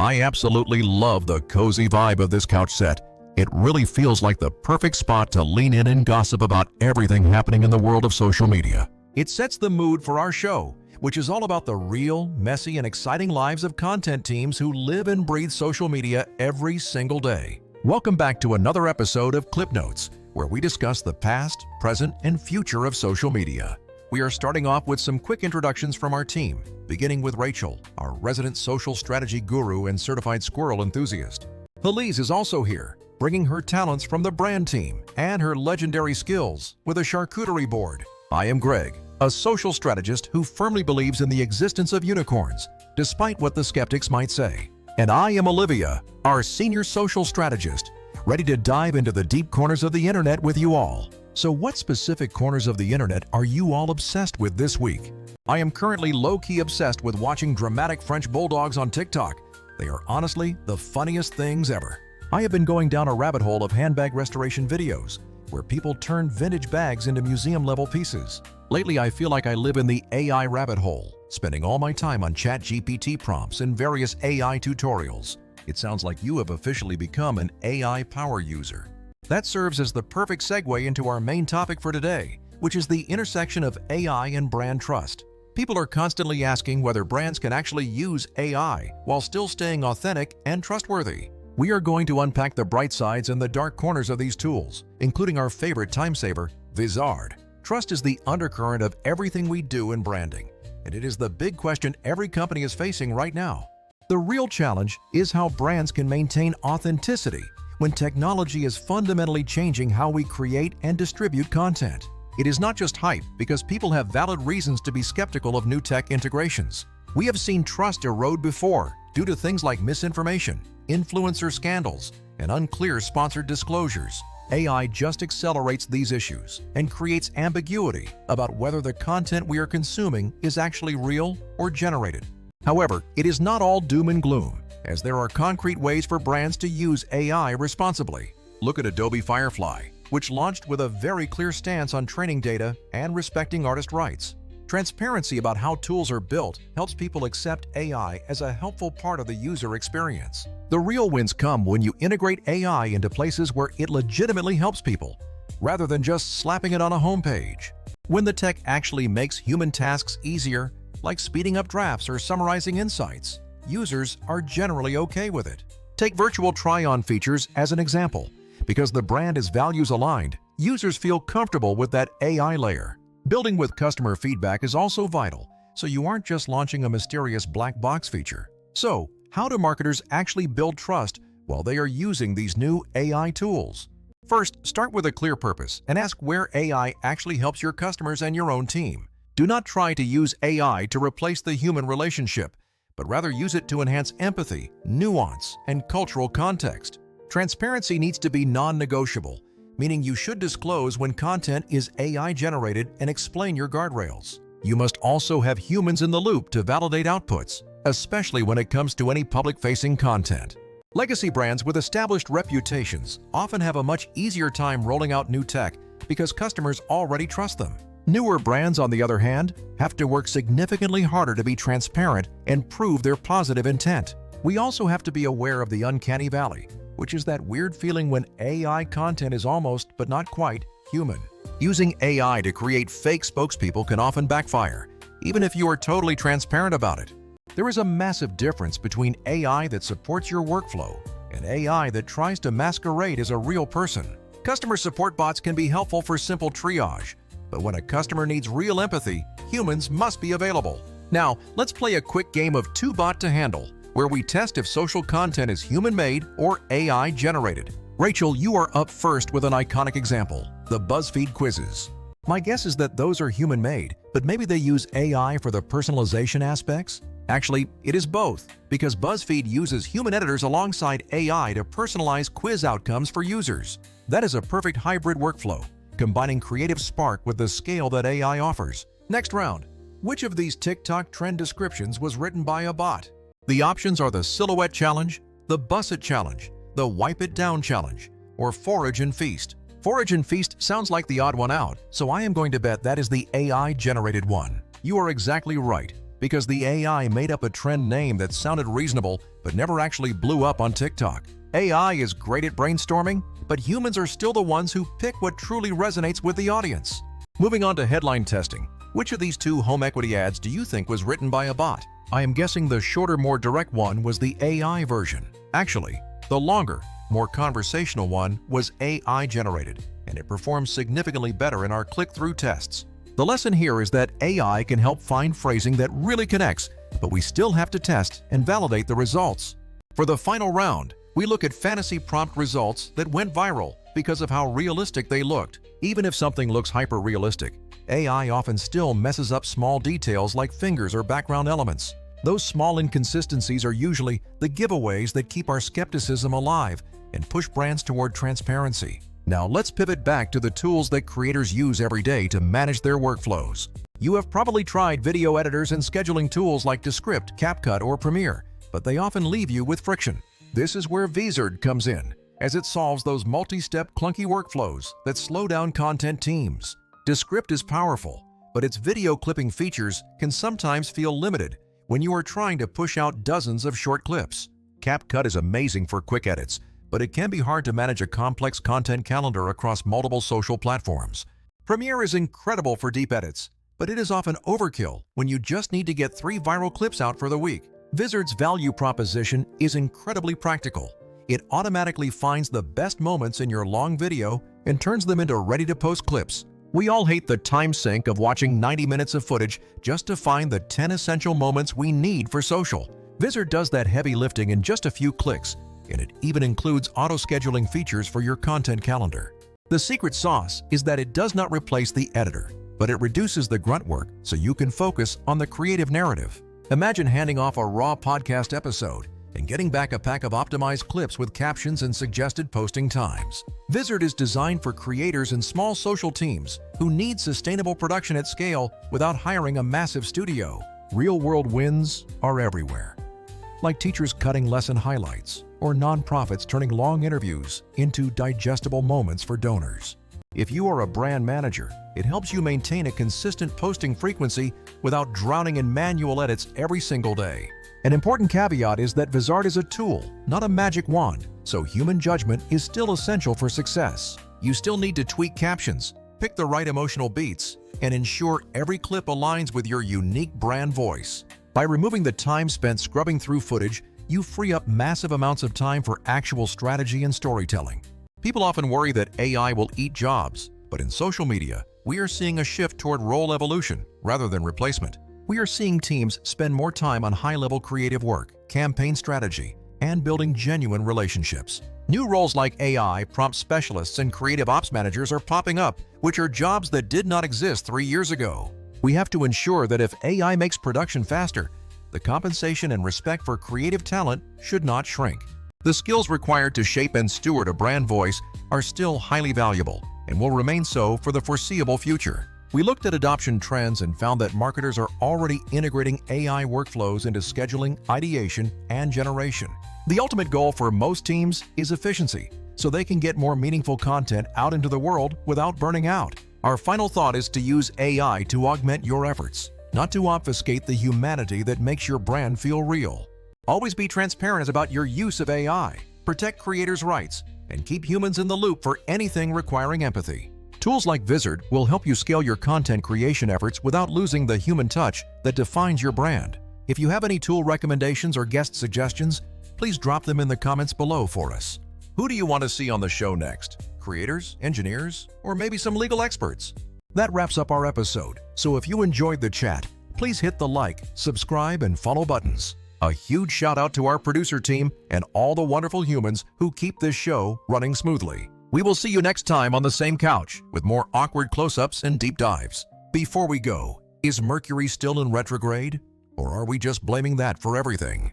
I absolutely love the cozy vibe of this couch set. It really feels like the perfect spot to lean in and gossip about everything happening in the world of social media. It sets the mood for our show, which is all about the real, messy, and exciting lives of content teams who live and breathe social media every single day. Welcome back to another episode of Clip Notes, where we discuss the past, present, and future of social media. We are starting off with some quick introductions from our team, beginning with Rachel, our resident social strategy guru and certified squirrel enthusiast. Elise is also here, bringing her talents from the brand team and her legendary skills with a charcuterie board. I am Greg, a social strategist who firmly believes in the existence of unicorns, despite what the skeptics might say. And I am Olivia, our senior social strategist, ready to dive into the deep corners of the internet with you all. So what specific corners of the internet are you all obsessed with this week? I am currently low-key obsessed with watching dramatic French bulldogs on TikTok. They are honestly the funniest things ever. I have been going down a rabbit hole of handbag restoration videos, where people turn vintage bags into museum-level pieces. Lately, I feel like I live in the AI rabbit hole, spending all my time on ChatGPT prompts and various AI tutorials. It sounds like you have officially become an AI power user. That serves as the perfect segue into our main topic for today, which is the intersection of AI and brand trust. People are constantly asking whether brands can actually use AI while still staying authentic and trustworthy. We are going to unpack the bright sides and the dark corners of these tools, including our favorite time saver, Vizard. Trust is the undercurrent of everything we do in branding, and it is the big question every company is facing right now. The real challenge is how brands can maintain authenticity when technology is fundamentally changing how we create and distribute content. It is not just hype, because people have valid reasons to be skeptical of new tech integrations. We have seen trust erode before due to things like misinformation, influencer scandals, and unclear sponsored disclosures. AI just accelerates these issues and creates ambiguity about whether the content we are consuming is actually real or generated. However, it is not all doom and gloom, as there are concrete ways for brands to use AI responsibly. Look at Adobe Firefly, which launched with a very clear stance on training data and respecting artist rights. Transparency about how tools are built helps people accept AI as a helpful part of the user experience. The real wins come when you integrate AI into places where it legitimately helps people, rather than just slapping it on a homepage. When the tech actually makes human tasks easier, like speeding up drafts or summarizing insights, users are generally okay with it. Take virtual try-on features as an example. Because the brand is values-aligned, users feel comfortable with that AI layer. Building with customer feedback is also vital, so you aren't just launching a mysterious black box feature. So, how do marketers actually build trust while they are using these new AI tools? First, start with a clear purpose and ask where AI actually helps your customers and your own team. Do not try to use AI to replace the human relationship, but rather use it to enhance empathy, nuance, and cultural context. Transparency needs to be non-negotiable, meaning you should disclose when content is AI-generated and explain your guardrails. You must also have humans in the loop to validate outputs, especially when it comes to any public-facing content. Legacy brands with established reputations often have a much easier time rolling out new tech because customers already trust them. Newer brands, on the other hand, have to work significantly harder to be transparent and prove their positive intent. We also have to be aware of the uncanny valley, which is that weird feeling when AI content is almost, but not quite, human. Using AI to create fake spokespeople can often backfire, even if you are totally transparent about it. There is a massive difference between AI that supports your workflow and AI that tries to masquerade as a real person. Customer support bots can be helpful for simple triage, but when a customer needs real empathy, humans must be available. Now, let's play a quick game of two bot to handle, where we test if social content is human-made or AI-generated. Rachel, you are up first with an iconic example, the BuzzFeed quizzes. My guess is that those are human-made, but maybe they use AI for the personalization aspects? Actually, it is both, because BuzzFeed uses human editors alongside AI to personalize quiz outcomes for users. That is a perfect hybrid workflow, combining creative spark with the scale that AI offers. Next round. Which of these TikTok trend descriptions was written by a bot? The options are the Silhouette Challenge, the Bus It Challenge, the Wipe It Down Challenge, or Forage and Feast. Forage and Feast sounds like the odd one out, so I am going to bet that is the AI-generated one. You are exactly right. because the AI made up a trend name that sounded reasonable but never actually blew up on TikTok. AI is great at brainstorming, but humans are still the ones who pick what truly resonates with the audience. Moving on to headline testing. Which of these two home equity ads do you think was written by a bot? I am guessing the shorter, more direct one was the AI version. Actually, the longer, more conversational one was AI generated, and it performs significantly better in our click-through tests. The lesson here is that AI can help find phrasing that really connects, but we still have to test and validate the results. For the final round, we look at fantasy prompt results that went viral because of how realistic they looked. Even if something looks hyper-realistic, AI often still messes up small details like fingers or background elements. Those small inconsistencies are usually the giveaways that keep our skepticism alive and push brands toward transparency. Now let's pivot back to the tools that creators use every day to manage their workflows. You have probably tried video editors and scheduling tools like Descript, CapCut, or Premiere, but they often leave you with friction. This is where Vizard comes in, as it solves those multi-step clunky workflows that slow down content teams. Descript is powerful, but its video clipping features can sometimes feel limited when you are trying to push out dozens of short clips. CapCut is amazing for quick edits, but it can be hard to manage a complex content calendar across multiple social platforms. Premiere is incredible for deep edits, but it is often overkill when you just need to get 3 viral clips out for the week. Vizard's value proposition is incredibly practical. It automatically finds the best moments in your long video and turns them into ready-to-post clips. We all hate the time sink of watching 90 minutes of footage just to find the 10 essential moments we need for social. Vizard does that heavy lifting in just a few clicks, and it even includes auto-scheduling features for your content calendar. The secret sauce is that it does not replace the editor, but it reduces the grunt work so you can focus on the creative narrative. Imagine handing off a raw podcast episode and getting back a pack of optimized clips with captions and suggested posting times. Vizard is designed for creators and small social teams who need sustainable production at scale without hiring a massive studio. Real-world wins are everywhere, like teachers cutting lesson highlights or nonprofits turning long interviews into digestible moments for donors. If you are a brand manager, it helps you maintain a consistent posting frequency without drowning in manual edits every single day. An important caveat is that Vizard is a tool, not a magic wand, so human judgment is still essential for success. You still need to tweak captions, pick the right emotional beats, and ensure every clip aligns with your unique brand voice. By removing the time spent scrubbing through footage, you free up massive amounts of time for actual strategy and storytelling. People often worry that AI will eat jobs, but in social media, we are seeing a shift toward role evolution rather than replacement. We are seeing teams spend more time on high-level creative work, campaign strategy, and building genuine relationships. New roles like AI, prompt specialists, and creative ops managers are popping up, which are jobs that did not exist 3 years ago. We have to ensure that if AI makes production faster, the compensation and respect for creative talent should not shrink. The skills required to shape and steward a brand voice are still highly valuable and will remain so for the foreseeable future. We looked at adoption trends and found that marketers are already integrating AI workflows into scheduling, ideation, and generation. The ultimate goal for most teams is efficiency, so they can get more meaningful content out into the world without burning out. Our final thought is to use AI to augment your efforts, not to obfuscate the humanity that makes your brand feel real. Always be transparent about your use of AI, protect creators' rights, and keep humans in the loop for anything requiring empathy. Tools like Vizard will help you scale your content creation efforts without losing the human touch that defines your brand. If you have any tool recommendations or guest suggestions, please drop them in the comments below for us. Who do you want to see on the show next? Creators, engineers, or maybe some legal experts? That wraps up our episode, so if you enjoyed the chat, please hit the like, subscribe, and follow buttons. A huge shout out to our producer team and all the wonderful humans who keep this show running smoothly. We will see you next time on the same couch with more awkward close-ups and deep dives. Before we go, is Mercury still in retrograde? Or are we just blaming that for everything?